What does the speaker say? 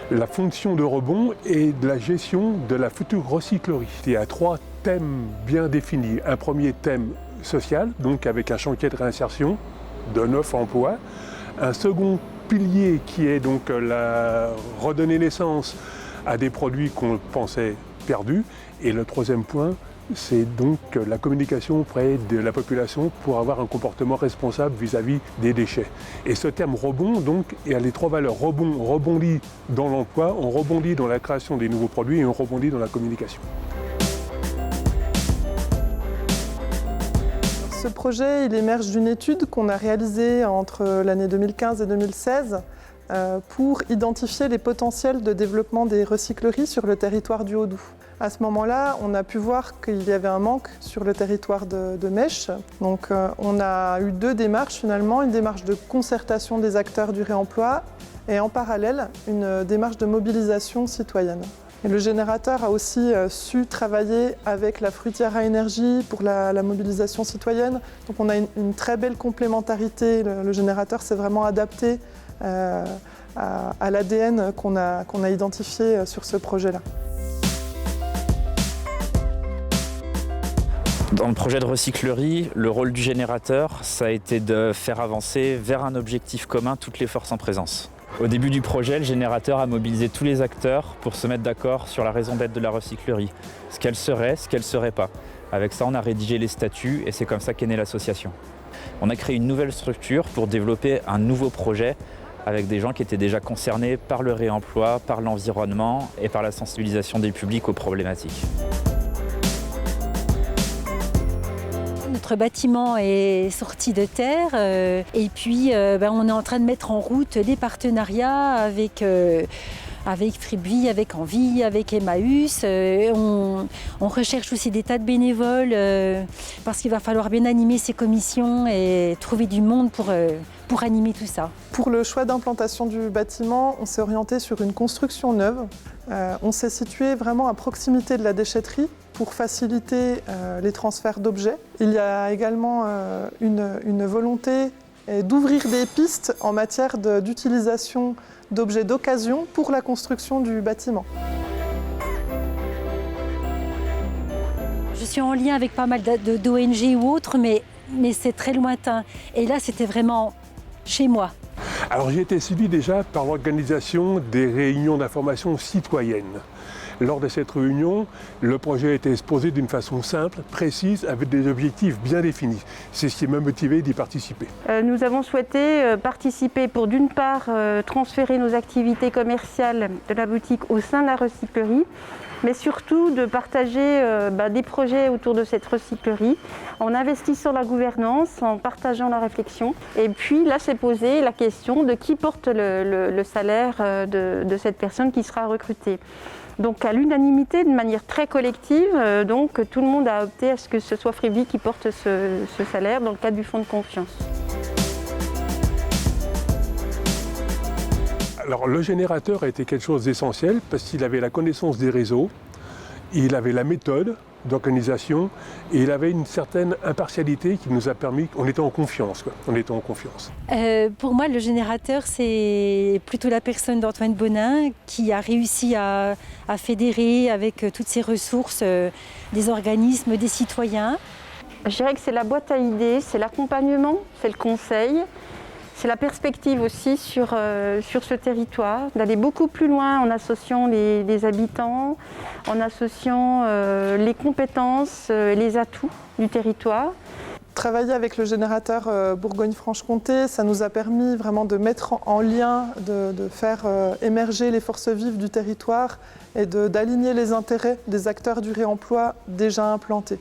la fonction de rebond et de la gestion de la future recyclerie. Il y a 3 thèmes bien définis. Un premier thème social, donc avec un chantier de réinsertion de 9 emplois. Un second pilier qui est donc redonner naissance à des produits qu'on pensait perdus. Et le troisième point, c'est donc la communication auprès de la population pour avoir un comportement responsable vis-à-vis des déchets. Et ce terme rebond, donc, il y a les 3 valeurs. Rebond, on rebondit dans l'emploi, on rebondit dans la création des nouveaux produits et on rebondit dans la communication. Ce projet, il émerge d'une étude qu'on a réalisée entre l'année 2015 et 2016 pour identifier les potentiels de développement des recycleries sur le territoire du Haut-Doubs. À ce moment-là, on a pu voir qu'il y avait un manque sur le territoire de Mèche. Donc on a eu 2 démarches finalement, une démarche de concertation des acteurs du réemploi et en parallèle une démarche de mobilisation citoyenne. Et le générateur a aussi su travailler avec la fruitière à énergie pour la mobilisation citoyenne. Donc on a une très belle complémentarité. Le générateur s'est vraiment adapté à l'ADN qu'on a identifié sur ce projet-là. Dans le projet de recyclerie, le rôle du générateur, ça a été de faire avancer vers un objectif commun toutes les forces en présence. Au début du projet, le générateur a mobilisé tous les acteurs pour se mettre d'accord sur la raison d'être de la recyclerie, ce qu'elle serait, ce qu'elle ne serait pas. Avec ça, on a rédigé les statuts et c'est comme ça qu'est née l'association. On a créé une nouvelle structure pour développer un nouveau projet avec des gens qui étaient déjà concernés par le réemploi, par l'environnement et par la sensibilisation des publics aux problématiques. Notre bâtiment est sorti de terre et puis on est en train de mettre en route des partenariats avec Fribouille, avec Envie, avec Emmaüs. On recherche aussi des tas de bénévoles parce qu'il va falloir bien animer ces commissions et trouver du monde pour animer tout ça. Pour le choix d'implantation du bâtiment, on s'est orienté sur une construction neuve. On s'est situé vraiment à proximité de la déchetterie pour faciliter les transferts d'objets. Il y a également une volonté d'ouvrir des pistes en matière d'utilisation d'objets d'occasion pour la construction du bâtiment. Je suis en lien avec pas mal d'ONG ou autres, mais c'est très lointain. Et là, c'était vraiment chez moi. Alors j'ai été suivi déjà par l'organisation des réunions d'information citoyenne. Lors de cette réunion, le projet a été exposé d'une façon simple, précise, avec des objectifs bien définis. C'est ce qui m'a motivé d'y participer. Nous avons souhaité participer pour d'une part transférer nos activités commerciales de la boutique au sein de la recyclerie, mais surtout de partager des projets autour de cette recyclerie en investissant la gouvernance, en partageant la réflexion. Et puis là s'est posée la question de qui porte le salaire de cette personne qui sera recrutée. Donc à l'unanimité, de manière très collective, donc tout le monde a opté à ce que ce soit Fribouille qui porte ce salaire dans le cadre du fonds de confiance. Alors le générateur a été quelque chose d'essentiel parce qu'il avait la connaissance des réseaux, il avait la méthode d'organisation et il avait une certaine impartialité qui nous a permis, on était en confiance. Pour moi, le générateur, c'est plutôt la personne d'Antoine Bonin qui a réussi à fédérer avec toutes ses ressources des organismes, des citoyens. Je dirais que c'est la boîte à idées, c'est l'accompagnement, c'est le conseil. C'est la perspective aussi sur ce territoire, d'aller beaucoup plus loin en associant les habitants, en associant les compétences, les atouts du territoire. Travailler avec le générateur Bourgogne-Franche-Comté, ça nous a permis vraiment de mettre en lien, de faire émerger les forces vives du territoire et d'aligner les intérêts des acteurs du réemploi déjà implantés.